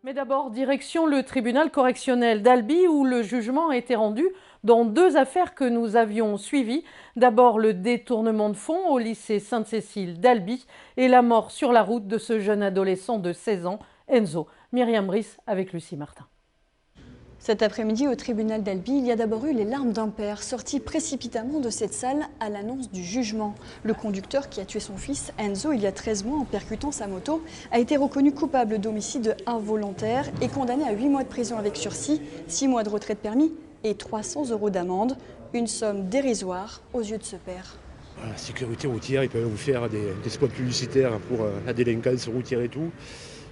Mais d'abord, direction le tribunal correctionnel d'Albi où le jugement a été rendu dans deux affaires que nous avions suivies. D'abord, le détournement de fonds au lycée Sainte-Cécile d'Albi et la mort sur la route de ce jeune adolescent de 16 ans, Enzo. Myriam Brice avec Lucie Martin. Cet après-midi, au tribunal d'Albi, il y a d'abord eu les larmes d'un père, sorti précipitamment de cette salle à l'annonce du jugement. Le conducteur qui a tué son fils, Enzo, il y a 13 mois en percutant sa moto, a été reconnu coupable d'homicide involontaire et condamné à 8 mois de prison avec sursis, 6 mois de retrait de permis et 300 € d'amende. Une somme dérisoire aux yeux de ce père. La sécurité routière, ils peuvent vous faire des spots publicitaires pour la délinquance routière et tout.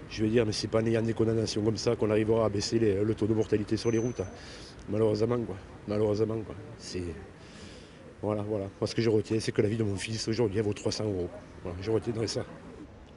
Je veux dire, mais c'est pas en ayant des condamnations comme ça qu'on arrivera à baisser le taux de mortalité sur les routes. Malheureusement, quoi. Malheureusement, quoi. Voilà. Moi, ce que je retiens, c'est que la vie de mon fils, aujourd'hui, elle vaut 300 €. Voilà, je retiendrai ça.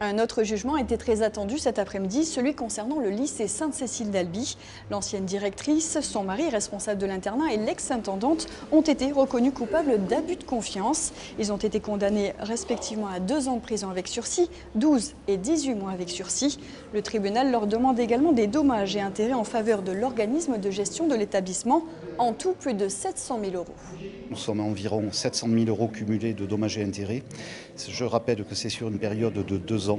Un autre jugement était très attendu cet après-midi, celui concernant le lycée Sainte-Cécile d'Albi. L'ancienne directrice, son mari responsable de l'internat et l'ex-intendante ont été reconnus coupables d'abus de confiance. Ils ont été condamnés respectivement à 2 ans de prison avec sursis, 12 et 18 mois avec sursis. Le tribunal leur demande également des dommages et intérêts en faveur de l'organisme de gestion de l'établissement, en tout plus de 700 000 €. Nous sommes à environ 700 000 € cumulés de dommages et intérêts. Je rappelle que c'est sur une période de 2 ans.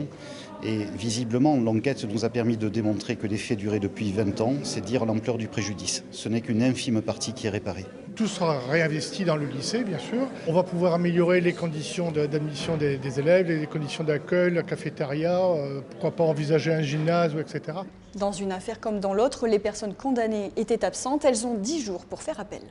Et visiblement, l'enquête nous a permis de démontrer que les faits duraient depuis 20 ans, c'est dire l'ampleur du préjudice. Ce n'est qu'une infime partie qui est réparée. Tout sera réinvesti dans le lycée, bien sûr. On va pouvoir améliorer les conditions d'admission des élèves, les conditions d'accueil, la cafétéria, pourquoi pas envisager un gymnase, etc. Dans une affaire comme dans l'autre, les personnes condamnées étaient absentes. Elles ont 10 jours pour faire appel.